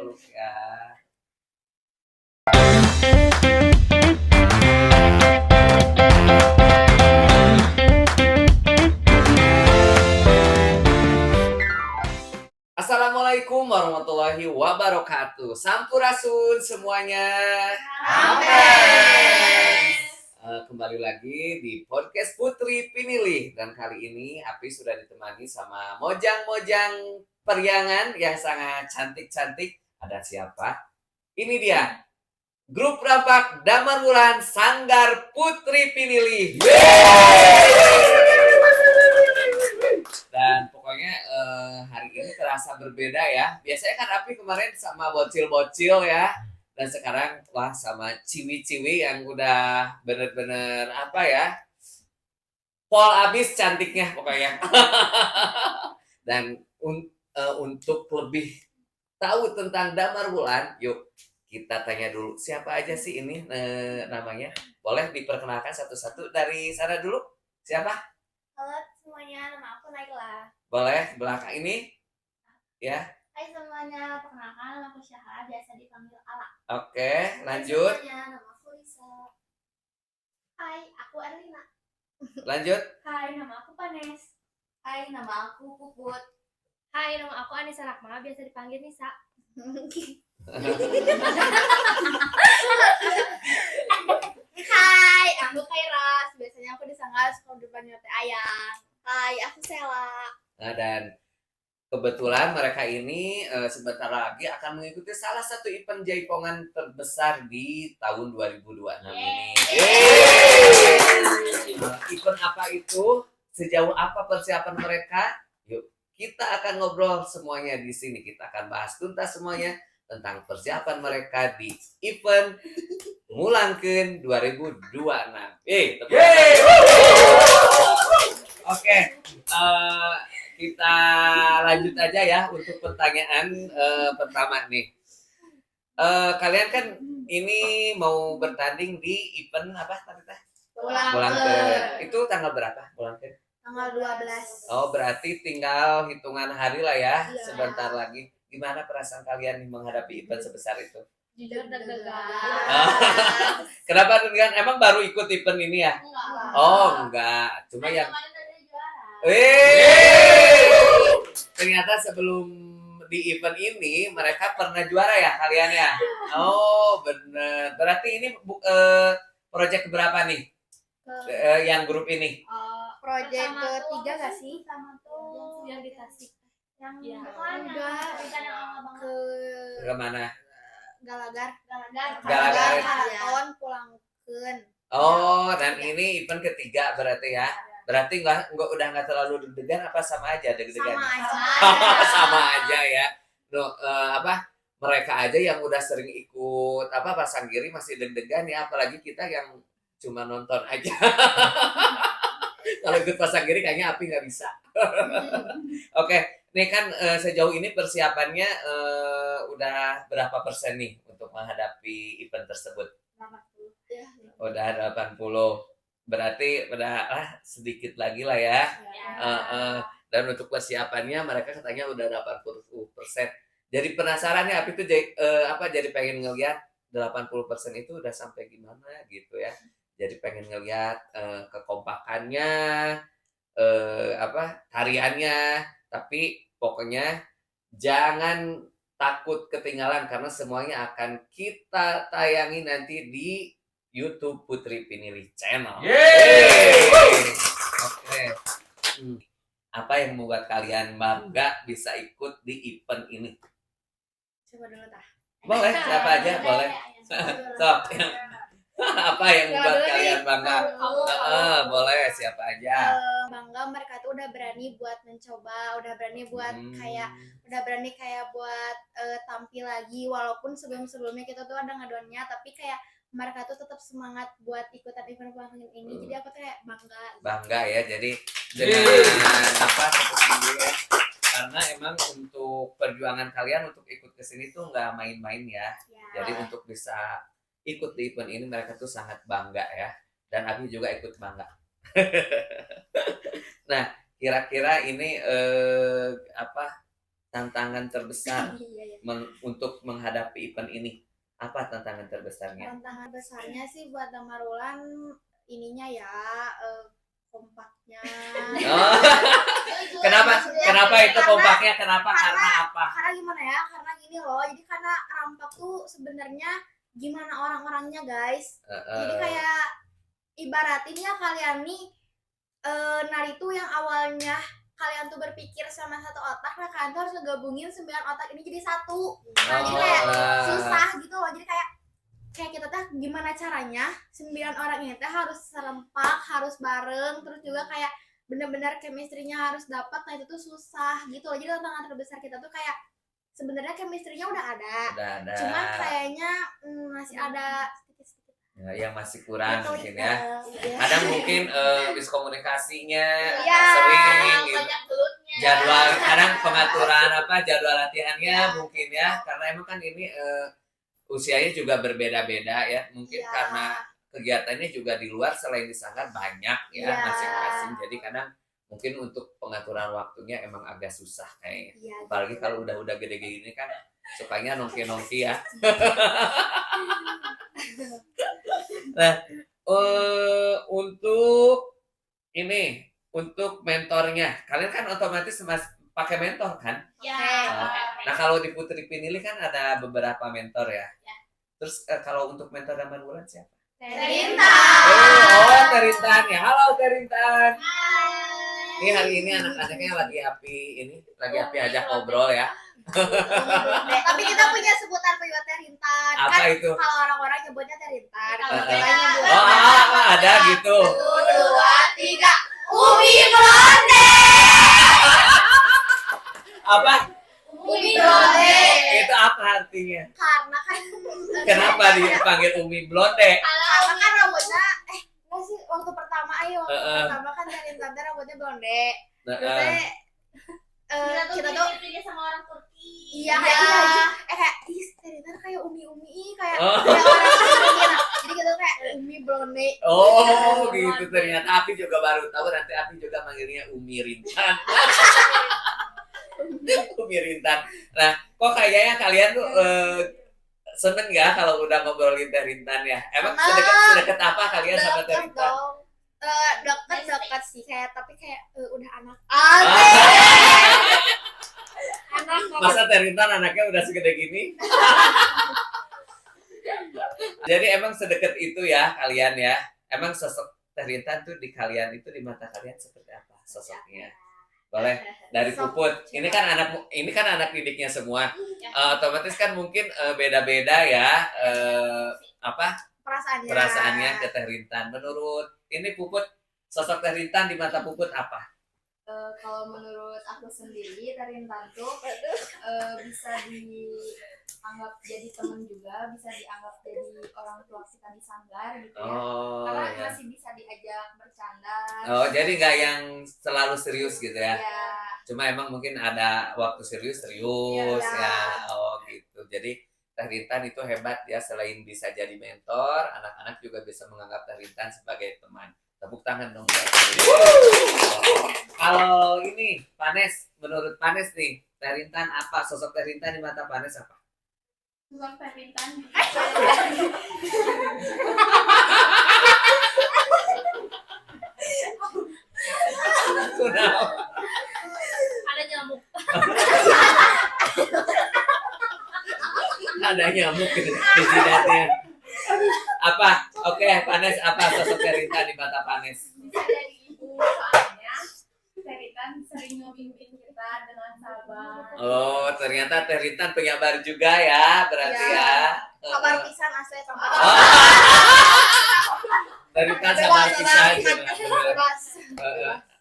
peluk ya. Assalamualaikum warahmatullahi wabarakatuh. Sampurasun semuanya. Amin. Kembali lagi di podcast Putri Pinilih. Dan kali ini Api sudah ditemani sama mojang-mojang periangan yang sangat cantik-cantik. Ada siapa? Ini dia, grup Rampak Damar Wulan Sanggar Putri Pinilih. Dan pokoknya hari ini terasa berbeda ya. Biasanya kan Api kemarin sama bocil-bocil ya. Dan sekarang wah sama ciwi-ciwi yang udah bener-bener apa ya, pol abis cantiknya pokoknya. Dan untuk lebih tahu tentang Damar Wulan, yuk kita tanya dulu siapa aja sih ini namanya. Boleh diperkenalkan satu-satu dari sana dulu. Siapa? Halo semuanya, nama aku Naila. Boleh belakang ini ya. Hai semuanya, perkenalkan nama aku Syahra, biasa dipanggil Ala. Oke, lanjut. Hai semuanya, nama aku Lisa. Hai, aku Erlina. Lanjut. Hai, nama aku Panes. Hai, nama aku Puput. Hai, nama aku Anissa Rahma, biasa dipanggil Nisa. Hai, aku Kairas, biasanya aku disangka sekolah depannya Teh Ayang. Hai, aku Sela. Nah, dan kebetulan mereka ini sebentar lagi akan mengikuti salah satu event jaipongan terbesar di tahun 2026 ini. Event apa itu? Sejauh apa persiapan mereka? Yuk, kita akan ngobrol semuanya di sini. Kita akan bahas tuntas semuanya tentang persiapan mereka di event Mulangkeun 2026. Oke, kita lanjut aja ya untuk pertanyaan pertama nih. Kalian kan ini mau bertanding di event apa tadi teh? Mulangkeun. Itu tanggal berapa Mulangkeun? Tanggal 12. Oh, berarti tinggal hitungan hari lah ya, Iya. sebentar lagi. Gimana perasaan kalian menghadapi event sebesar itu? Jujur deg-degan. Kenapa deg-degan? Emang baru ikut event ini ya? Enggak. Oh, enggak. Cuma yang Kemarin ada juara. ternyata sebelum di event ini mereka pernah juara ya kalian ya? Oh, bener. Berarti ini project berapa nih? Yang grup ini? Project ketiga gak sih? Sama tuh yang di Tasik. Yang enggak ke Mana? Galagar. Galagar. Tahun Pulangkeun. Oh, dan ini event ketiga berarti ya? Berarti udah nggak terlalu deg-degan apa sama aja deg-degan? Sama aja. Sama aja ya. Mereka aja yang udah sering ikut Pasanggiri masih deg-degan ya, apalagi kita yang cuma nonton aja. Kalau ikut Pasanggiri kayaknya Api nggak bisa. Oke, nih kan sejauh ini persiapannya udah berapa persen nih untuk menghadapi event tersebut? 80. Udah 80. Berarti udah sedikit lagi lah ya. Dan untuk persiapannya mereka katanya udah 80%. Jadi penasaran ya, Api tuh jadi pengen ngeliat 80% itu udah sampai gimana gitu ya. Jadi pengen ngeliat kekompakannya, tariannya, tapi pokoknya jangan takut ketinggalan karena semuanya akan kita tayangi nanti di YouTube Putri Pinilih Channel. Oke. Apa yang membuat kalian bangga bisa ikut di event ini? Coba dulu tah. Boleh, siapa aja boleh. Sok. Apa yang membuat kalian bangga? Boleh, siapa aja. Bangga mereka tuh udah berani buat mencoba, udah berani buat kayak buat tampil lagi, walaupun sebelumnya kita tuh ada ngadoannya, tapi kayak mereka tuh tetap semangat buat ikutan event Mulangkeun ini. Jadi aku tuh kayak bangga ya, jadi dengan seperti ini ya, karena emang untuk perjuangan kalian untuk ikut ke sini tuh nggak main-main ya. Jadi untuk bisa ikut di event ini mereka tuh sangat bangga ya, dan Abi juga ikut bangga. Nah, kira-kira ini tantangan terbesar Iya, iya. untuk menghadapi event ini? Apa tantangan terbesarnya? Tantangan besarnya sih buat Damarulan ininya ya, kompaknya. Oh, kenapa? Kenapa itu kompaknya? Kenapa? Karena apa? Karena gimana ya? Karena gini loh. Jadi karena Rampak tuh sebenarnya gimana orang-orangnya guys. Jadi kayak ibaratin ya kalian nih nari tuh yang awalnya kalian tuh berpikir sama satu otak, nah kalian tuh harus ngegabungin 9 otak ini jadi satu. Nah jadi kayak susah gitu loh. Jadi kayak kita tuh gimana caranya 9 orang ini teh harus serempak, harus bareng, terus juga kayak benar-benar chemistry-nya harus dapat. Nah itu tuh susah gitu loh. Jadi tantangan terbesar kita tuh kayak sebenarnya chemistry-nya udah ada. Cuman kayaknya masih ada sedikit-sedikit yang masih kurang gitu, mungkin ya. iya. Kadang mungkin miskomunikasinya Iya, sering gitu. banyak belutnya. Jadwal, kadang pengaturan jadwal latihannya mungkin ya, karena emang kan ini usianya juga berbeda-beda ya, mungkin Iya. karena kegiatannya juga di luar selain di sanggar banyak ya Iya. masing-masing, jadi kadang mungkin untuk pengaturan waktunya emang agak susah kayaknya. Iya, Apalagi gitu. kalau udah gede gini kan sukanya nongki-nongki ya. Nah, untuk ini, untuk mentornya, kalian kan otomatis pakai mentor kan? Ya. Nah, kalau di Putri Pinili kan ada beberapa mentor ya. Ya. Terus kalau untuk mentor Damarulan siapa? Terintan. Oh, Terintan ya. Halo Terintan. Hai. Ini hari ini anak-anaknya lagi api ajak ngobrol ya. Tapi kita punya sebutan buat Terintan. Apa Kan itu? kalau orang-orang nyebutnya Terintan, kalau Kalau kita kita nyebut Ada gitu. 1, 2, 3. Umi Blonde. Apa? Umi Blonde. Itu apa artinya? karena kan Kenapa dipanggil Umi Blonde? karena kan rambutnya enggak sih waktu pertama Heeh. pertama kan Terintan teh rambutnya blonde. Nah, Terus kita tuh mirip-mirip sama orang Turki. iya kayak Terintan kayak umi kayak Oh. kayak orang Turki. Jadi kita tuh kayak Umi Blonde. Oh, gitu ternyata. Api juga baru tahu, nanti Api juga manggilnya Umi Rintan. Umi Rintan. Nah, kok kayaknya kalian tuh seneng ya kalau udah ngobrolin Teh Rintan ya? Emang sedekat apa kalian sama Teh Deket Rintan? dong. Deket sih kayak tapi kayak udah anak. Anak Masa Teh Rintan anaknya udah segede gini? Jadi emang sedekat itu ya kalian ya? Emang sosok Teh Rintan tuh di kalian itu, di mata kalian seperti apa sosoknya? Boleh dari Puput. Ini kan anak didiknya semua. Otomatis kan mungkin beda-beda ya perasaannya ke Teh Rintan. Menurut ini Puput, sosok Teh Rintan di mata Puput apa? Kalau menurut aku sendiri Terintan tuh bisa dianggap jadi teman juga, bisa dianggap jadi orang tua kita di sanggar gitu ya. Karena Ya. masih bisa diajak bercanda. Oh, jadi nggak yang selalu serius gitu ya? Ya. Cuma emang mungkin ada waktu serius Iya. ya. Oh gitu. Jadi Teh Rintan itu hebat ya, selain bisa jadi mentor, anak-anak juga bisa menganggap Teh Rintan sebagai teman. Tepuk tangan dong. Kalau ini Panes, menurut Panes nih, Teh Rintan apa? Sosok Teh Rintan di mata Panes apa? Bukan Terintan. Sudah. Ada nyamuk. Ada nyamuk di jidatnya. Apa? Oke, Panes apa sosok Teh Rintan di mata Panes? Bisa jadi ibu, soalnya Terintan sering ngebimbing kita dengan sabar. Oh, ternyata Teh Rintan penyabar juga ya, berarti Ya. ya. Sabar pisan asli sabar. Teh Rintan sabar pisan. Bebas.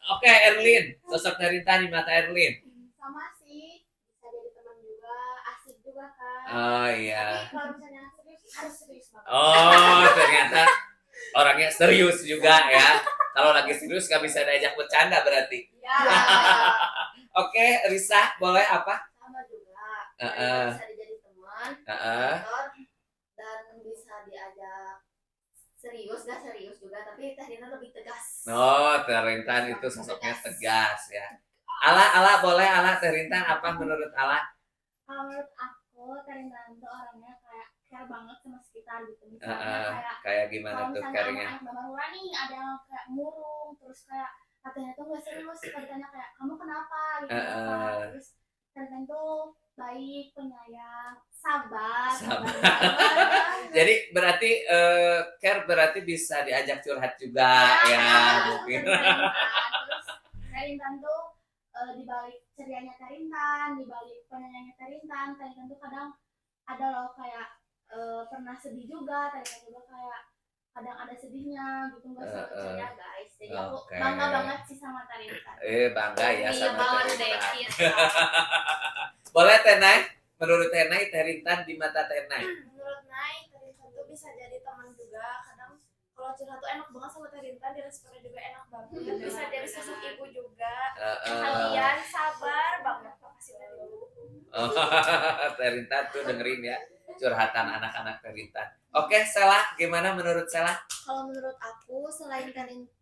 Oke, Erlin, sosok Teh Rintan di mata Erlin. Sama sih bisa jadi teman juga, asik juga kan. Oh iya. Tapi kalau misalnya serius harus serius banget. Oh, ternyata orangnya serius juga ya. Kalau lagi serius gak bisa diajak bercanda berarti. Ya. Oke, Risa, boleh apa? Sama juga. Heeh. Bisa dijadi teman, Heeh. mentor, dan bisa diajak serius juga, tapi Teh Rintan lebih tegas. Oh, Teh Rintan itu sosoknya tegas ya. Ala boleh Ala Terintan apa menurut Ala? Kalau menurut aku Tarintan tuh orangnya kayak care banget sama sekitar gitu. Eh, Misalnya kayak kayak gimana kalau tuh misalnya caranya? anak-anak baru nih ada yang kayak murung terus kayak katanya tuh nggak serius, kalau ditanya kayak kamu kenapa gitu kenapa, terus Tarintan tuh baik, penyayang, sabar, Sabar. banget. Jadi berarti care berarti bisa diajak curhat juga ya mungkin. Terus Tarintan tuh di balik cerianya Tarintan, di balik penyayangnya Tarintan tuh kadang ada loh kayak pernah sedih juga, Tarintan juga kayak kadang ada sedihnya gitu, nggak selalu ceria guys. Jadi aku Oke. bangga banget sih sama Tarintan. Bangga ya sama banget deh, Terintan. Kita. Boleh Tenai? Menurut Tenai, Terintan di mata Tenai. Menurut Nai, Tarintan tuh bisa jadi teman juga. Kadang kalau curhat tuh enak banget sama Tarintan, diresponnya juga enak banget. Bisa jadi sosok ibu juga. Kalian sabar banget, makasih Tarintan. Terintan tuh dengerin ya curhatan anak-anak Terintan. Oke, Sela, gimana menurut Sela? Kalau menurut aku, selain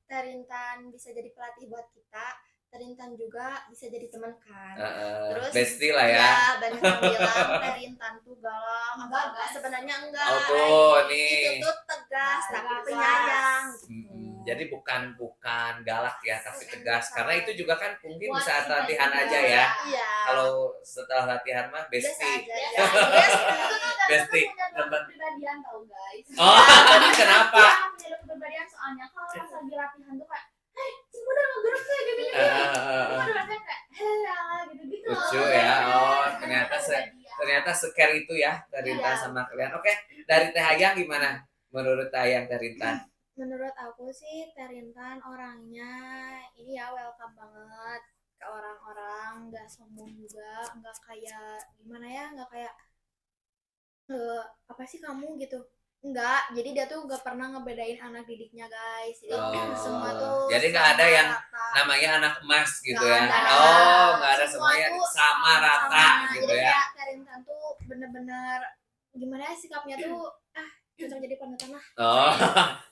Tarintan bisa jadi pelatih buat kita, Tarintan juga bisa jadi teman kan. Terus Bestie lah ya. banyak yang bilang Tarintan tuh galak, enggak, sebenarnya enggak. Oh tuh nih. Itu tuh tegas, tapi Tegas. penyayang. Jadi bukan galak ya, tapi tegas. Bukan. Karena itu juga kan mungkin di Buat saat kita latihan juga. aja ya. Iya. Kalau setelah latihan mah Biasa bestie. aja. Ya, biasa. Bestie. Punya kepribadian tau guys. Oh, kenapa? Dia punya kepribadian soalnya kalau pas lagi latihan tuh kayak, hei, cuma udah ngegeruk tuh gitu-gitu. Cuma udah latihan kayak, hei, gitu-gitu. Lucu ya. Oh, ternyata se-care itu ya Terintan Iya. sama kalian. Oke, dari Teh Hayang gimana? Menurut Teh Hayang Terintan? Menurut aku sih Tarintan orangnya ini ya welcome banget ke orang-orang, nggak sombong juga, nggak kayak gimana ya, nggak kayak apa sih kamu gitu, nggak. Jadi dia tuh nggak pernah ngebedain anak didiknya guys. Jadi semua tuh Jadi nggak ada sama yang rata. namanya anak emas gitu Nggak ya. ada. Oh, nggak ada Semua semuanya tuh sama rata sama. gitu Jadi ya. kayak Tarintan tuh bener-bener gimana ya sikapnya tuh cocok jadi panutan lah. Oh,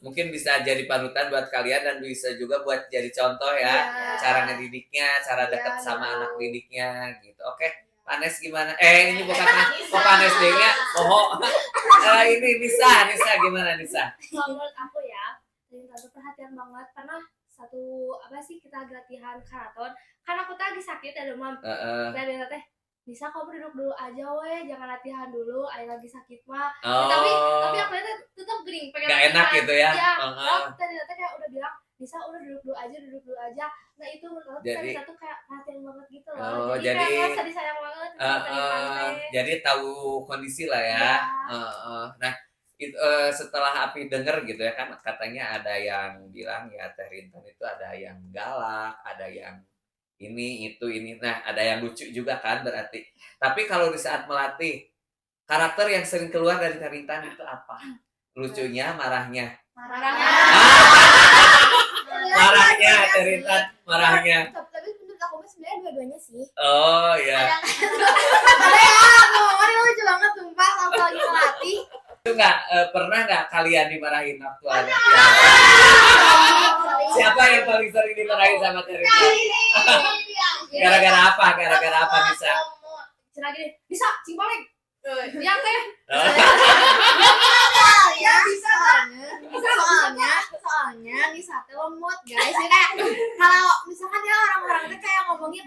mungkin bisa jadi panutan buat kalian dan bisa juga buat jadi contoh ya. Iya. Cara ngedidiknya, cara Iya, deket sama gitu. anak didiknya gitu. Oke, Panes gimana? Ini bukan Panes. Oh, Panes deh-nya. Oh, ini Nisa gimana Nisa? Kalau menurut aku ya, Tarintan tuh perhatian banget. Pernah satu apa sih kita lagi latihan karaton. Kan aku tuh lagi sakit ya demam. Dan dia teh, bisa kamu duduk dulu aja weh, jangan latihan dulu. Ayah lagi sakit mah. Oh, Tapi aku lihat tetap gering, pengen nggak enak latihan. gitu ya? Ya, Heeh. tadi kayak udah bilang, bisa udah duduk dulu aja. Nah itu menurut aku Jadi- Tarintan tuh kayak perhatian banget gitu loh. Oh, jadi kayak jadi- ngerasa disayang banget sama Tarintan teh. Jadi tahu kondisi lah ya. Iya. Nah, setelah Api denger gitu ya kan katanya ada yang bilang ya Terintan itu ada yang galak, ada yang ini. Nah, ada yang lucu juga kan berarti. Tapi kalau di saat melatih, karakter yang sering keluar dari Terintan itu apa? Lucunya, marahnya. Marahnya Terintan, marahnya. Tapi menurut aku mah sebenarnya dua-duanya sih. Oh ya. Ngomongnya lucu banget sumpah kalau lagi ngelatih. Itu pernah nggak kalian dimarahin waktu ada? Siapa yang paling sering dimarahin sama Terintan? Gara-gara apa bisa? Cina gini, bisa cimpaling. Yang teh. Ya soalnya Nisa teh lemot guys. Jadi kayak kalau misalkan ya orang-orang tuh kayak ngomongin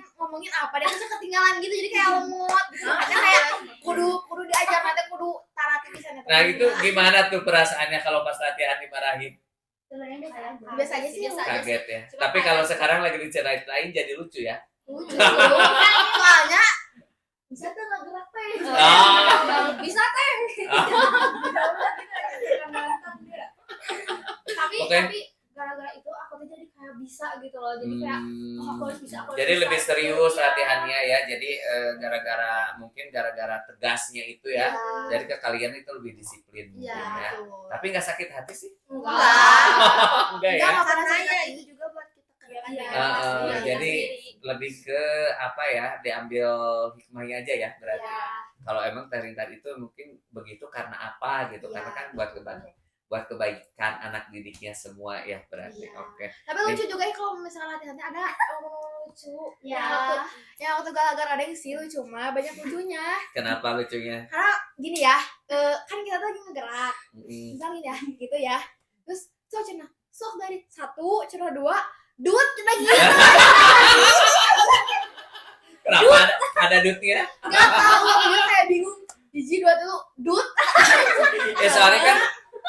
apa dia tuh ketinggalan gitu, jadi kayak lemot gitu. Makanya kayak kudu diajar nanti kudu tarati bisa. Nah itu gimana tuh perasaannya kalau pas latihan dimarahin? Biasa aja sih. Kaget ya. Tapi kalau sekarang lagi diceritain jadi lucu ya. Soalnya bisa tuh nggak gerak teh. Bisa teh. Tapi gara-gara itu aku tuh jadi kayak bisa gitu loh. Jadi kayak aku harus bisa. Jadi lebih bisa, serius gitu. latihannya ya. Jadi gara-gara tegasnya itu ya. Jadi ke kalian itu lebih disiplin mungkin ya. Tapi nggak sakit hati sih? Enggak ya. Enggak pernah nanya itu juga buat kita kerjakan. Iya. Jadi lebih ke apa ya, diambil hikmahnya aja ya berarti. Kalau emang Terintan itu mungkin begitu karena apa gitu, karena kan buat buat kebaikan anak didiknya semua ya berarti. Iya. Oke. Tapi lucu juga ya kalau misalnya latihannya ada lucu. Ya. Ya waktu galagar ada yang sih lucu mah banyak lucunya. Kenapa lucunya? Karena gini ya, kan kita tuh lagi ngegerak. Mm-mm. Misalnya ya, gitu ya. Terus cenah sok dari 1, cenah 2, dut cenah gitu. Kenapa ada dutnya? Enggak tahu, dia kayak bingung. Hiji 2 tuh dut. Ya soalnya kan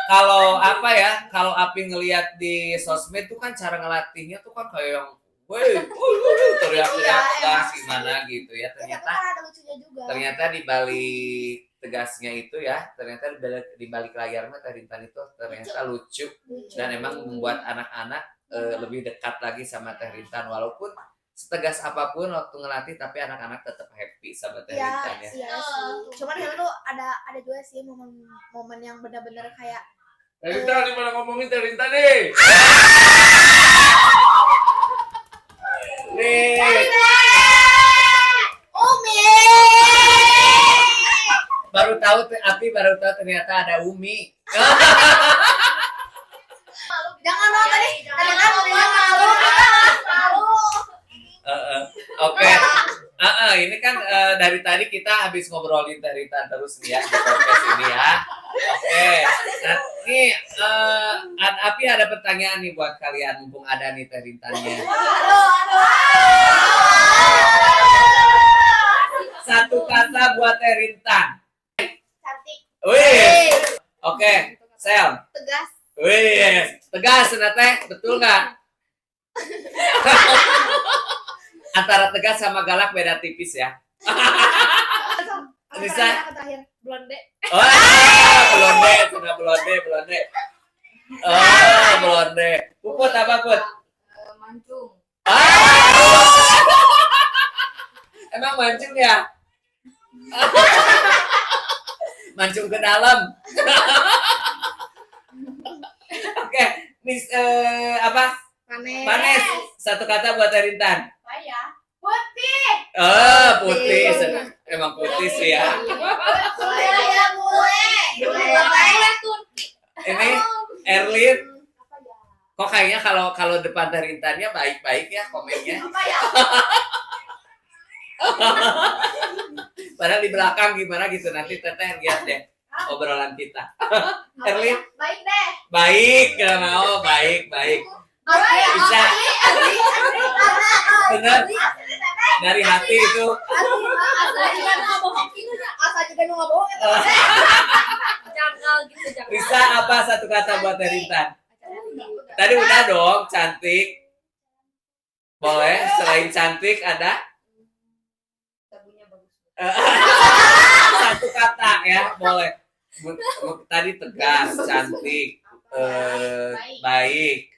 kalau apa ya, kalau Api ngelihat di sosmed tuh kan cara ngelatihnya tuh kan kayak yang woi, teriak-teriak Iya, lah emang gimana gitu ya. Ya, tapi Ternyata kan ada lucunya juga. ternyata di balik tegasnya itu ya, ternyata di balik layar mah Teh Rintan itu ternyata lucu dan emang membuat anak-anak lebih dekat lagi sama Teh Rintan walaupun setegas apapun waktu ngelatih tapi anak-anak tetap happy sama Teh Iya, Rintan ya. iya sih. Cuman itu tuh ada juga sih momen yang benar-benar kayak Teh Rintan gimana ngomongin Teh Rintan nih? Nih. Umi. Api baru tahu ternyata ada Umi. Jangan dong tadi kan udah malu. Oke. Ini kan dari tadi kita habis ngobrolin Teh Rintan terus nih ya di podcast ini ya. Oke. Nah, nih Api ada pertanyaan nih buat kalian mumpung ada nih Teh Rintannya. Satu kata buat Teh Rintan. Cantik. Wih. Oke. Sel. Tegas. Wih, tegas Teh, betul nggak? Antara tegas sama galak beda tipis ya. Bisa? Terakhir. Blonde. Wah, blonde, sudah blonde. Oh, blonde. Puput apa Put? Mancung. Emang mancung ya? Mancung ke dalam. Oke, Miss apa? Panes. Satu kata buat Teh Rintan. Payah. Oh, putih. Emang putih sih ya. Ini Erlin. Kok kayaknya kalau depan Teh Rintannya baik-baik ya komennya. Padahal di belakang gimana gitu nanti Teteh lihat deh obrolan kita. Erlin. Baik deh. Baik, gak mau. Baik. Bisa. Bener. Dari hati itu. Asal juga nggak bohong itu. Janggal gitu, janggal. Bisa apa satu kata buat Teh Rintan? Tadi udah dong, cantik. Boleh, selain cantik ada? Tabunya bagus. Satu kata ya, boleh. Tadi tegas, cantik, baik.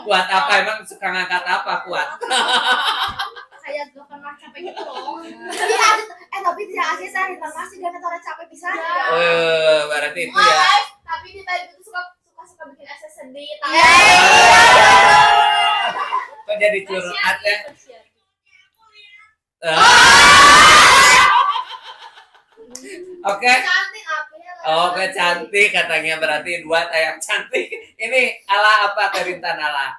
Kuat apa emang suka ngangkat apa kuat? Kayak gak pernah capek gitu loh. Tapi tidak asli saya Rintan masih gak orang capek bisa. Berarti itu ya. Tapi di tadi itu suka bikin asa sedih. Kok jadi curhat ya? Oke. Cantik apa ya? Oke, cantik katanya berarti dua yang cantik. Ini ala apa Teh Rintan ala?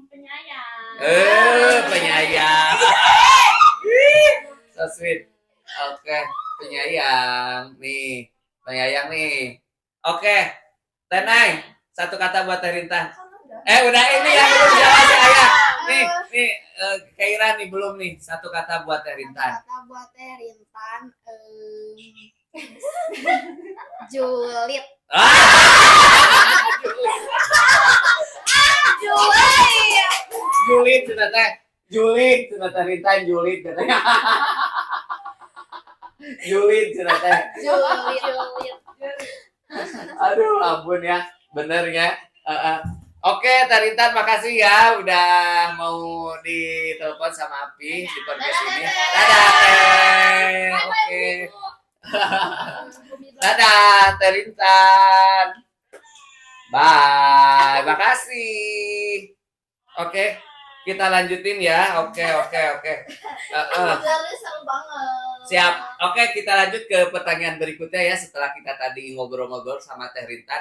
Penyayang. Penyayang. So sweet. Oke, penyayang nih. Penyayang nih. Oke. Tenai, satu kata buat Teh Rintan. Udah ini yang belum jawab si Ayah. Nih, Kaira nih belum nih. Satu kata buat Teh Rintan. Kata buat Teh Rintan, julid. Julid sudah Teh. Julid sudah Teh Rintan julid katanya. Julid sudah Teh. Julid. Aduh, ampun ya. Bener ya. Oke, Teh Rintan makasih ya udah mau ditelepon sama Api di podcast ini. Dadah, Teh. Oke. Dadah, Teh Rintan. Bye. Makasih. Oke, kita lanjutin ya. Oke. Seru banget. Siap. Oke, kita lanjut ke pertanyaan berikutnya ya. Setelah kita tadi ngobrol-ngobrol sama Teh Rintan.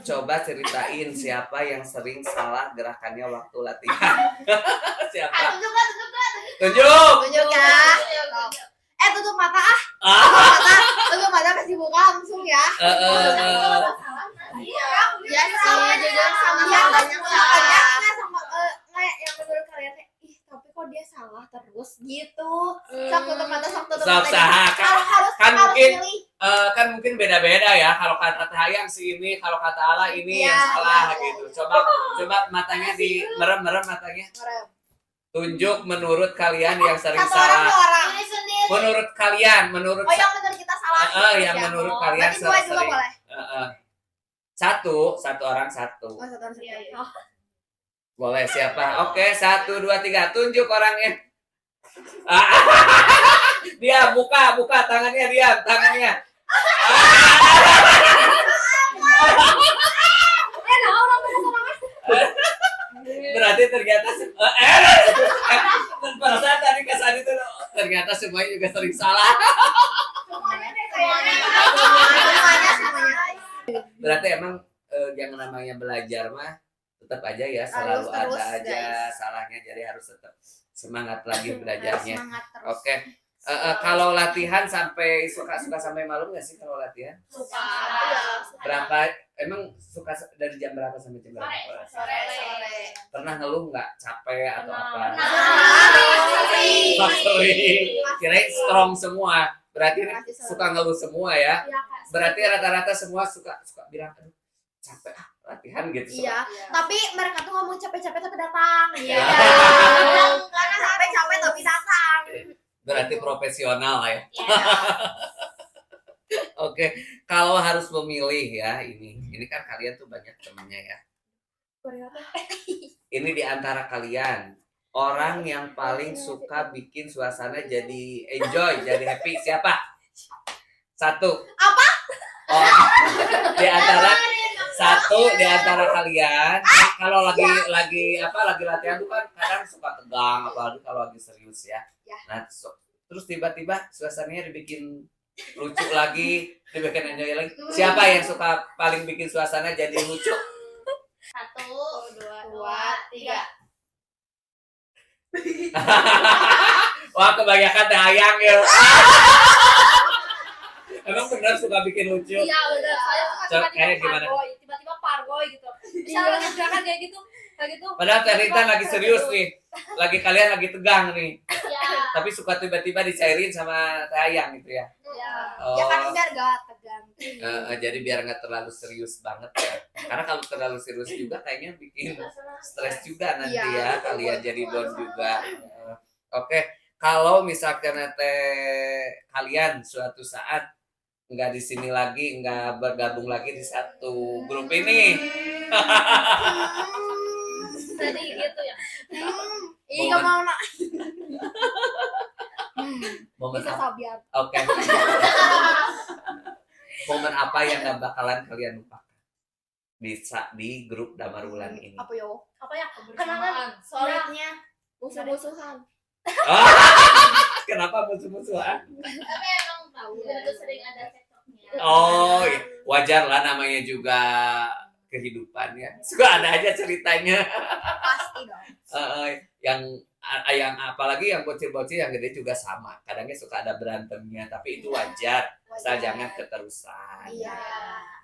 Coba ceritain siapa yang sering salah gerakannya waktu latihan. Siapa? Tunjuk. Tunjuk ya. Tutup mata tutup mata kasih buka langsung ya. Iya. Ya sih, jujur sama banyak yang menurut kalian tapi kok dia salah terus gitu. Sok tutup mata. Harus Kan mungkin milih. kan mungkin beda-beda ya. Kalau kata Hayang si ini, kalau kata Allah ini yang salah gitu. Coba matanya di merem matanya. Tunjuk menurut kalian yang sering Satu orang, salah. dua orang. Menurut kalian, yang menurut kita salah. yang menurut kalian Berarti dua juga sering. boleh. Satu orang satu. Oh, satu orang satu. Iya. Boleh siapa? Oke, 1, 2, 3. Tunjuk orangnya. Dia buka tangannya, diam tangannya. Berarti ternyata pada saat tadi kesan itu ternyata semuanya juga sering salah. Semuanya. Berarti emang yang namanya belajar mah tetap aja ya, selalu Harus terus, ada aja guys. salahnya, jadi harus tetap semangat lagi belajarnya. Semangat terus. Oke. Kalau latihan sampai suka sampai malam nggak sih kalau latihan? Suka. Berapa? Emang suka dari jam berapa sampai jam berapa? Sore. Pernah ngeluh nggak capek atau apa? Sering. Sering. Kirain strong semua. Berarti Pasti sering. suka ngeluh semua ya. Iya, Kak. Berarti rata-rata semua suka bilang aduh capek latihan gitu. Iya, tapi mereka tuh ngomong capek-capek tapi datang. Iya. Karena capek-capek tapi datang. Berarti profesional ya. Iya. Oke, kalau harus memilih ya ini kan kalian tuh banyak temennya ya. Ini di antara kalian orang yang paling suka bikin suasana jadi enjoy, jadi happy siapa? Satu. Apa? Oh, di antara kalian kalau lagi latihan tuh kan kadang suka tegang apalagi kalau lagi serius ya. Nah, terus tiba-tiba suasananya dibikin lucu lagi, dibikin enjoy lagi. Siapa yang suka paling bikin suasana jadi lucu? 1, 2, 3. Wah, kebanyakan dayang ya. Emang benar suka bikin lucu? Iya, benar. Saya suka Kayak gimana? tiba-tiba pargoy gitu. Misalnya lagi gerakan kayak gitu. Padahal Teh Rintan lagi serius nih. Kalian lagi tegang nih. Iya. Tapi suka tiba-tiba dicairin sama Teh Hayang gitu ya. Iya. Oh. Ya kan biar gak tegang. Jadi biar nggak terlalu serius banget ya. Karena kalau terlalu serius juga kayaknya bikin stres juga nanti ya. Kalian jadi down juga. Oke, kalau misalkan kalian suatu saat nggak di sini lagi, nggak bergabung lagi di satu grup ini. Tadi gitu ya. Iya mau nak. Momen Bisa apa? sabian. Oke. Momen apa yang nggak bakalan kalian lupakan di grup Damar Wulan ini? Apa yo? Apa ya? Kenangan solidnya musuh-musuhan. Kenapa musuh-musuhan? Tapi emang tahu itu sering ada cekcoknya. Oh, iya. Wajar lah namanya juga kehidupan ya. Suka ada aja ceritanya. Pasti dong. Yang apalagi yang bocil-bocil yang gede juga sama. Kadangnya suka ada berantemnya, tapi itu wajar. Asal jangan keterusan. Iya.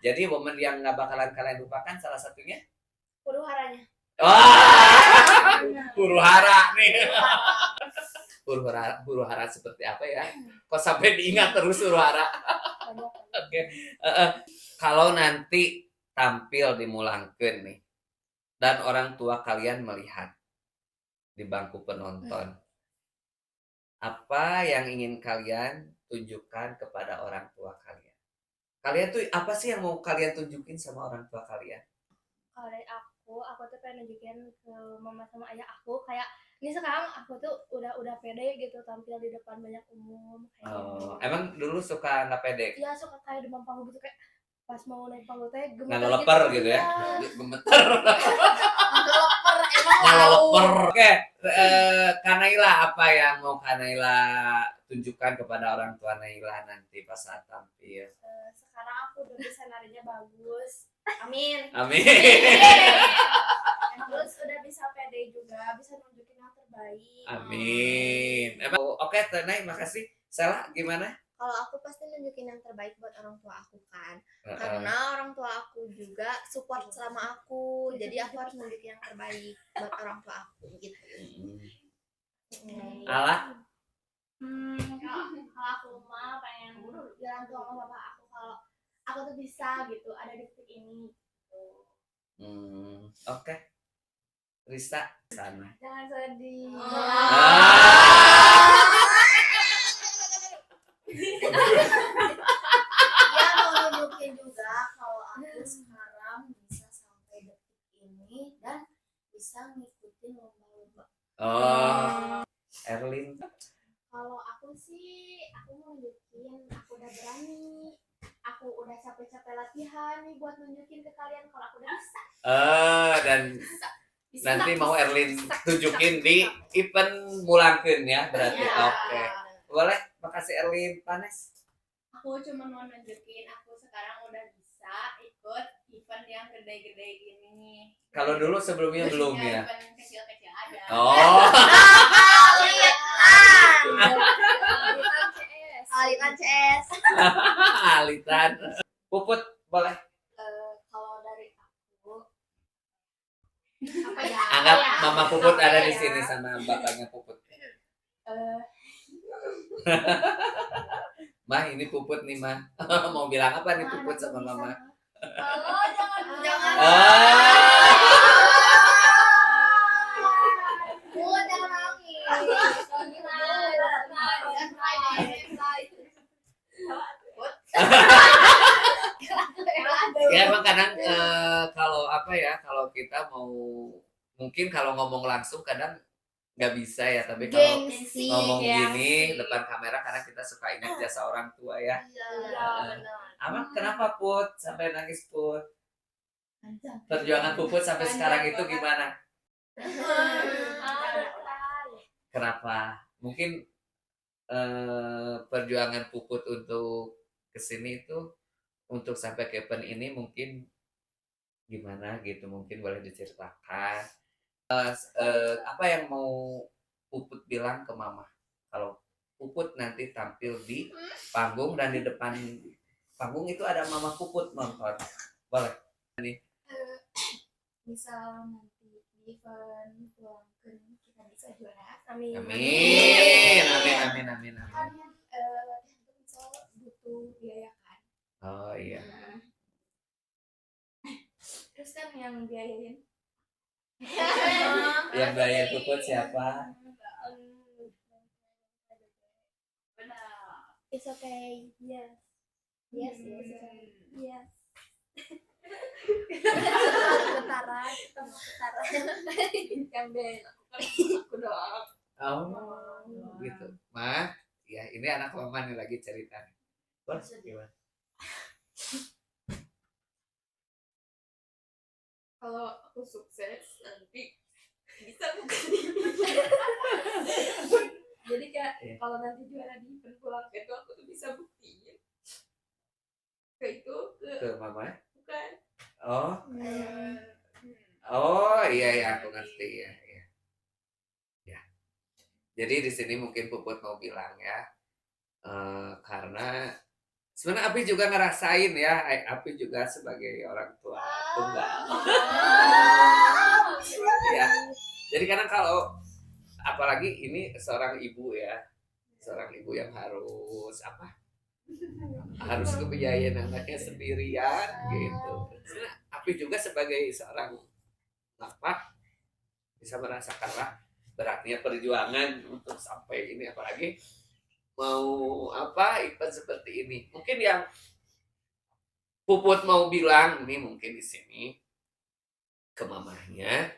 Jadi momen yang nggak bakalan kalian lupakan salah satunya? Huru-haranya. Wah, huru hara nih. Huru hara seperti apa ya? Kok sampai diingat terus huru hara? Oke. Kalau nanti tampil di Mulangkeun nih, dan orang tua kalian melihat di bangku penonton, apa yang ingin kalian tunjukkan kepada orang tua kalian? Kalian tuh apa sih yang mau kalian tunjukin sama orang tua kalian? Kalau dari aku tuh pengen nunjukin ke mama sama ayah aku kayak ini sekarang aku tuh udah pede gitu tampil di depan banyak umum kayak gitu. Emang dulu suka nggak pede? Iya suka kayak demam panggung gitu kayak pas mau naik panggung teh Nggak ngeleper gitu ya? Iya. Gemeter. Leper Ngaloper. Oke, Kak Naila, apa yang mau Kak Naila tunjukkan kepada orang tua Naila nanti pas saat tampil? Sekarang aku udah bisa narinya bagus. Amin. Amin. Terus udah bisa pede juga, bisa nunjukin yang terbaik. Amin. Emang oke, Tenai, makasih. Salah gimana? Kalau aku pasti nunjukin yang terbaik buat orang tua aku kan. Karena orang tua aku juga support selama aku. Jadi aku harus nunjukin yang terbaik buat orang tua aku gitu. Alah. Kalau aku mah pengen bilang ke mama bapak aku kalau aku tuh bisa gitu ada di titik ini. Oke. Risa sana. Jangan sedih. Ya mau nunjukin juga kalau aku sekarang bisa sampai detik ini dan bisa ngikutin lomba-lomba. Oh. Erlin. Kalau aku sih, aku mau nunjukin aku udah berani, aku udah capek-capek latihan nih buat nunjukin ke kalian kalau aku udah bisa. Dan nanti mau Erlin tunjukin di event Mulangkeun ya berarti. Ya. Oke. Boleh, makasih Erlin. Panes. Aku cuma mau nunjukin aku sekarang udah bisa ikut event yang gede-gede gini. Kalau dulu sebelumnya belum ya. Event kecil-kecil ada. Oh. Alitan CS. Alitan. Puput boleh. Kalau dari aku, Apa ya? Anggap ya? Mama Puput Apa ada ya? di sini sama bapaknya Puput. Mah, ini Puput nih, Mah. Mau bilang apa nih Puput sama Mama? Oh, jangan. Jangan nangis. Ya emang kadang kalau apa ya, kalau kita mau mungkin kalau ngomong langsung kadang nggak bisa ya, tapi kalau Gengsi. ngomong gini gengsi. depan kamera karena kita suka ingat jasa orang tua ya. Iya benar. Apa kenapa Put sampai nangis Put? Perjuangan Puput sampai sekarang itu gimana? Kenapa? Mungkin perjuangan Puput untuk kesini itu untuk sampai ke event ini mungkin gimana gitu, mungkin boleh diceritakan. Apa yang mau Puput bilang ke Mama kalau Puput nanti tampil di panggung dan di depan panggung itu ada Mama Puput nonton, boleh? Misal nanti di event Mulangkeun kita bisa juara. Amin. Amin. Kan latihan itu misal butuh biaya kan. Oh iya. Terus kan yang biayain Yang bayar Puput siapa? It's okay. Yes. Yes. Yes. Getaran, yang biayain aku doang. Oh, gitu. Mah, ya ini anak Mama nih lagi cerita. Boleh gimana? Kalau aku sukses nanti bisa bukan ini. Jadi kayak Iya. kalau nanti juara di event Mulangkeun itu aku tuh bisa buktiin ke Mama? bukan. Oh, iya aku ngerti ya. Ya. Jadi di sini mungkin Puput mau bilang ya, karena sebenarnya Api juga ngerasain ya, Api juga sebagai orang tua tunggal. Ya. Jadi kadang kalau apalagi ini seorang ibu ya, seorang ibu yang harus harus kebiayain anaknya sendirian gitu. Sebenarnya Api juga sebagai seorang bapak bisa merasakan lah beratnya perjuangan untuk sampai ini, apalagi mau event seperti ini. Mungkin yang Puput mau bilang ini mungkin di sini ke mamahnya,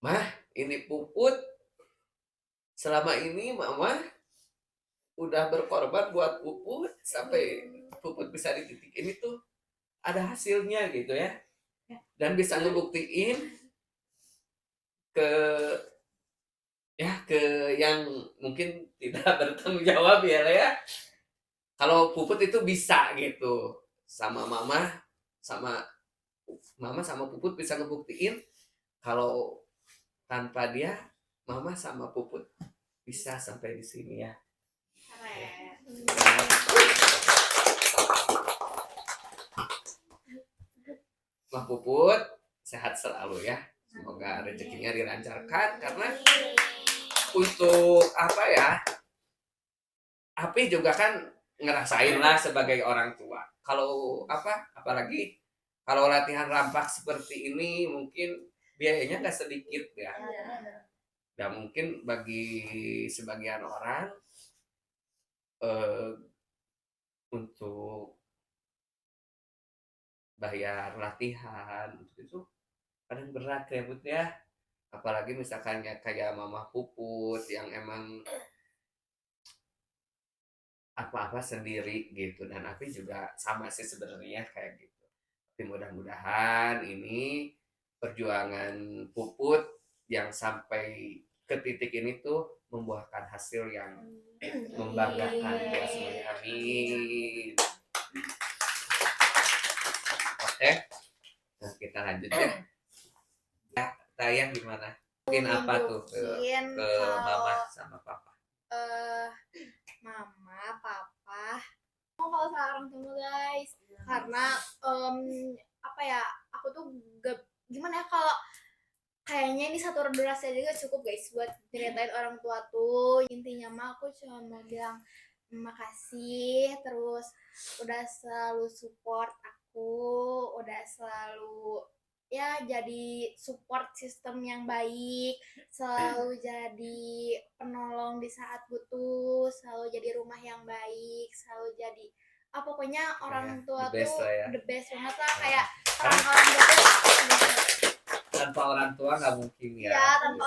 Mah, ini Puput selama ini Mama udah berkorban buat Puput sampai Puput bisa di titik ini tuh ada hasilnya gitu ya, dan bisa ngebuktiin ke ke yang mungkin tidak bertanggung jawab ya. Kalau Puput itu bisa gitu sama sama mama sama Puput bisa ngebuktiin kalau tanpa dia mama sama Puput bisa sampai di sini ya. Mah Puput sehat selalu ya. Semoga rezekinya dilancarkan karena untuk apa ya? Api juga kan ngerasain lah sebagai orang tua. Kalau apalagi kalau latihan rampak seperti ini mungkin biayanya nggak sedikit ya. Dan mungkin bagi sebagian orang untuk bayar latihan itu kadang berat ya Bud ya. Apalagi misalkan kayak Mama Puput yang emang apa-apa sendiri gitu, dan Api juga sama sih sebenarnya kayak gitu. Tapi mudah-mudahan ini perjuangan Puput yang sampai ke titik ini tuh membuahkan hasil yang membanggakan ya semuanya. Amin. Oke, nah kita lanjut ya. Tayang gimana? Mungkin apa tuh ke mama sama papa? Mama, papa. Kalau seorang tua guys, karena apa ya? Aku tuh gimana ya kalau kayaknya ini satu durasi aja gak cukup guys buat ceritain orang tua tuh. Intinya mah aku cuma mau bilang makasih, terus udah selalu support aku, udah selalu ya jadi support sistem yang baik, selalu jadi penolong di saat butuh, selalu jadi rumah yang baik, selalu jadi pokoknya orang tua tuh the best banget lah. Kayak orang-orang tua tuh tanpa orang tua nggak mungkin ya. Ya tanpa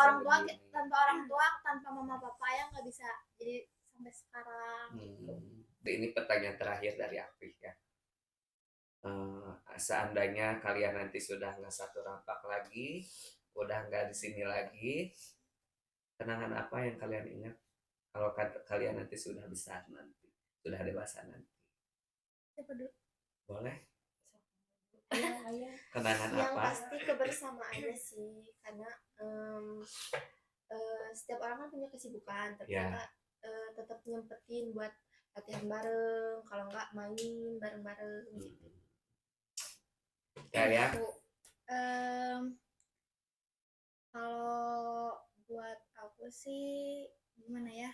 orang tua, tanpa mama papa yang nggak bisa jadi sampai sekarang. Ini pertanyaan terakhir dari Apih ya. Seandainya kalian nanti sudah nggak satu rampak lagi, udah nggak di sini lagi, kenangan apa yang kalian ingat kalau kalian nanti sudah besar nanti, sudah dewasa nanti? Siapa dulu? Boleh? Iya. Kenangan yang apa? pasti kebersamaannya sih, karena setiap orang kan punya kesibukan, tapi kita tetap nyempetin buat latihan bareng, kalau nggak main bareng-bareng gitu. Ya. Kalau buat aku sih gimana ya?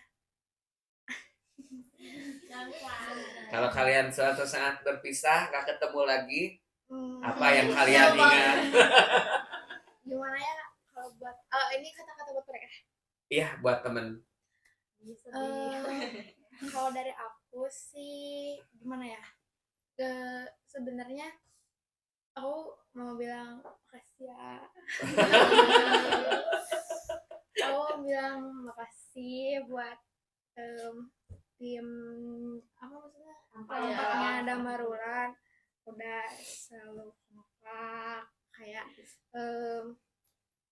Kalau kalian suatu saat berpisah nggak ketemu lagi, apa yang kalian ingat? Gimana ya kalau buat ini kata-kata buat mereka? Iya, buat temen. Kalau dari aku sih gimana ya? Sebenarnya aku mau bilang makasih ya. Aku mau bilang makasih buat tim kelompaknya Damarulan udah selalu kompak, kayak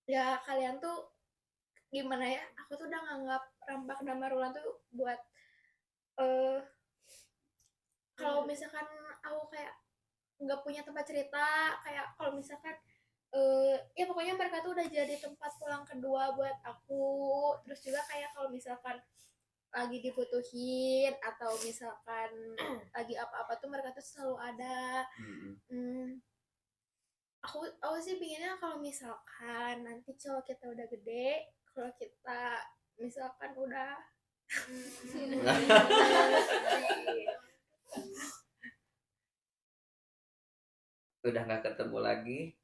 ya kalian tuh gimana ya, aku tuh udah nganggap rampak Damarulan tuh buat kalau misalkan aku kayak nggak punya tempat cerita, kayak kalau misalkan ya pokoknya mereka tuh udah jadi tempat pulang kedua buat aku. Terus juga kayak kalau misalkan lagi dibutuhin atau misalkan lagi apa-apa tuh mereka tuh selalu ada. Aku sih pinginnya kalau misalkan nanti cowok kita udah gede, kalau kita misalkan udah udah nggak ketemu lagi,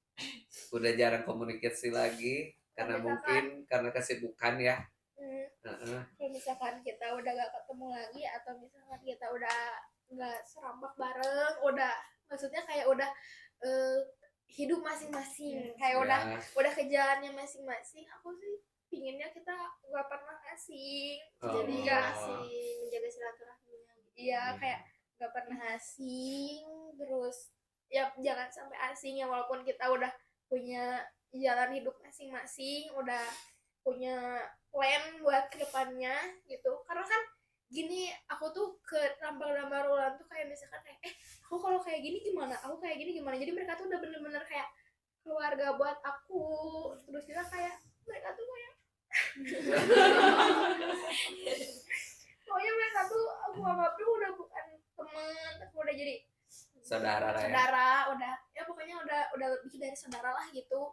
udah jarang komunikasi lagi karena mungkin karena kesibukan ya. Kalau misalkan kita udah gak ketemu lagi atau misalkan kita udah nggak serambak bareng, udah maksudnya kayak udah hidup masing-masing, kayak udah ke jalannya masing-masing, aku sih pinginnya kita nggak pernah asing, jadi nggak asing, menjaga silaturahminya gitu. Iya, kayak nggak pernah asing, terus ya jangan sampai asing ya, walaupun kita udah punya jalan hidup masing-masing, udah punya plan buat kedepannya gitu. Karena kan gini, aku tuh ke rambang-rambang Roland tuh kayak misalkan kayak aku kalau kayak gini gimana, aku kayak gini gimana, jadi mereka tuh udah bener-bener kayak keluarga buat aku. Terus juga kayak mereka tuh kayak pokoknya mereka tuh aku anggap tuh udah bukan teman, aku udah jadi Saudara lah ya. saudara, udah ya pokoknya udah lebih dari saudara lah gitu.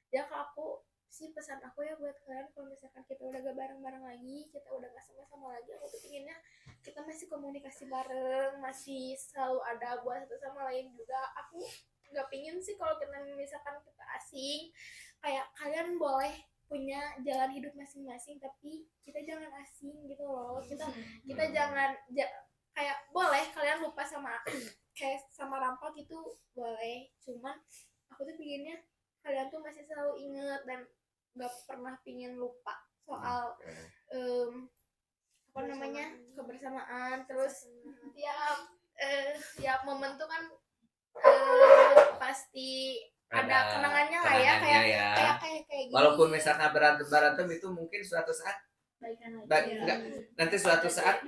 Ya kalau aku sih, pesan aku ya buat kalian, kalau misalkan kita udah gak bareng-bareng lagi, kita udah gak sama-sama lagi, aku tuh pinginnya kita masih komunikasi bareng, masih selalu ada buat satu sama lain juga. Aku gak pingin sih kalau kita misalkan kita asing, kayak kalian boleh punya jalan hidup masing-masing tapi kita jangan asing gitu loh. Kita jangan kayak boleh kalian lupa sama kayak sama Rampa gitu boleh, cuman aku tuh pinginnya kalian tuh masih selalu inget dan gak pernah pingin lupa soal apa namanya kebersamaan. Terus ya momen tuh kan pasti ada kenangannya lah ya, kayak gini. Walaupun misalnya berantem itu mungkin suatu saat nanti suatu saat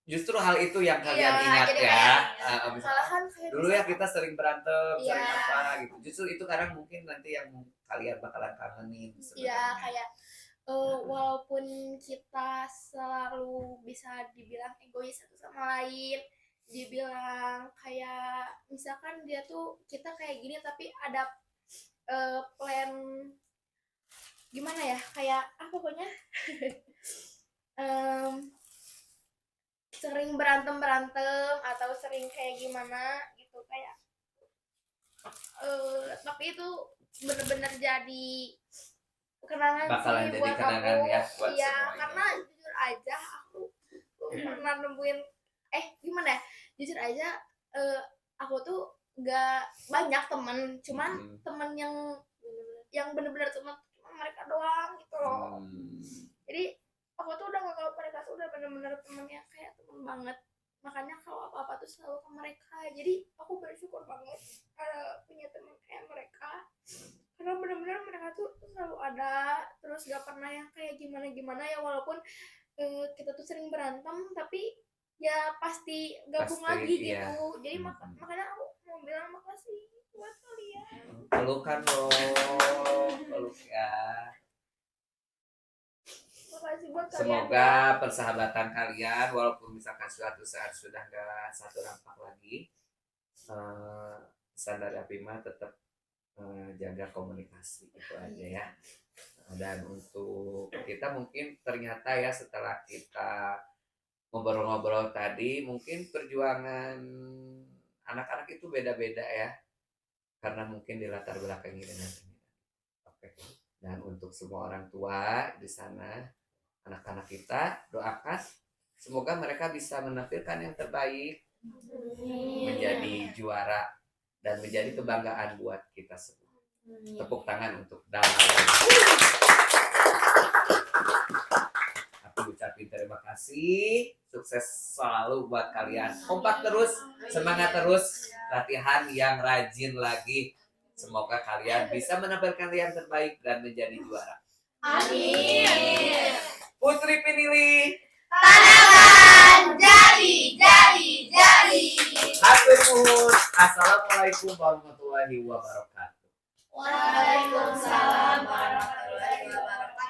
justru hal itu yang kalian ingat ya. Malahan Dulu ya kita sering berantem, sering apa gitu. Justru itu kadang mungkin nanti yang kalian bakalan kangenin. Iya, kayak walaupun kita selalu bisa dibilang egois satu sama lain, dibilang kayak misalkan dia tuh kita kayak gini tapi ada plan gimana ya, kayak pokoknya sering berantem atau sering kayak gimana gitu, kayak tapi itu bener-bener jadi kenangan bakalan sih jadi buat kenangan aku. ya buat Iya, semuanya. karena jujur aja aku pernah nemuin gimana ya, jujur aja aku tuh gak banyak temen, cuman temen yang bener-bener cuma mereka doang gitu loh. Jadi aku tuh udah nganggap mereka tuh udah bener-bener temennya kayak temen banget, makanya kalau apa-apa tuh selalu ke mereka. Jadi aku bersyukur banget punya temen kayak mereka, karena bener-bener mereka tuh selalu ada, terus gak pernah yang kayak gimana-gimana ya. Walaupun kita tuh sering berantem tapi ya pasti gabung lagi gitu. Jadi makanya aku mau bilang makasih buat kalian. Pelukan dong, peluk ya. Semoga persahabatan kalian walaupun misalkan suatu saat sudah gak satu rampak lagi, Sandar Apima tetap jaga komunikasi itu aja ya. Dan untuk kita mungkin ternyata ya setelah kita ngobrol-ngobrol tadi, mungkin perjuangan anak-anak itu beda-beda ya, karena mungkin di latar belakangnya dengan ini. Oke. Dan untuk semua orang tua di sana, anak-anak kita, doakan semoga mereka bisa menampilkan yang terbaik, menjadi juara dan menjadi kebanggaan buat kita semua. Tepuk tangan untuk Dama. Aku ucapin terima kasih, sukses selalu buat kalian. Kompak terus, semangat terus, latihan yang rajin lagi. Semoga kalian bisa menampilkan yang terbaik dan menjadi juara. Amin. Putri Pinili, Tanaman jadi. hatur nuhun. Assalamualaikum warahmatullahi wabarakatuh. Waalaikumsalam warahmatullahi wabarakatuh.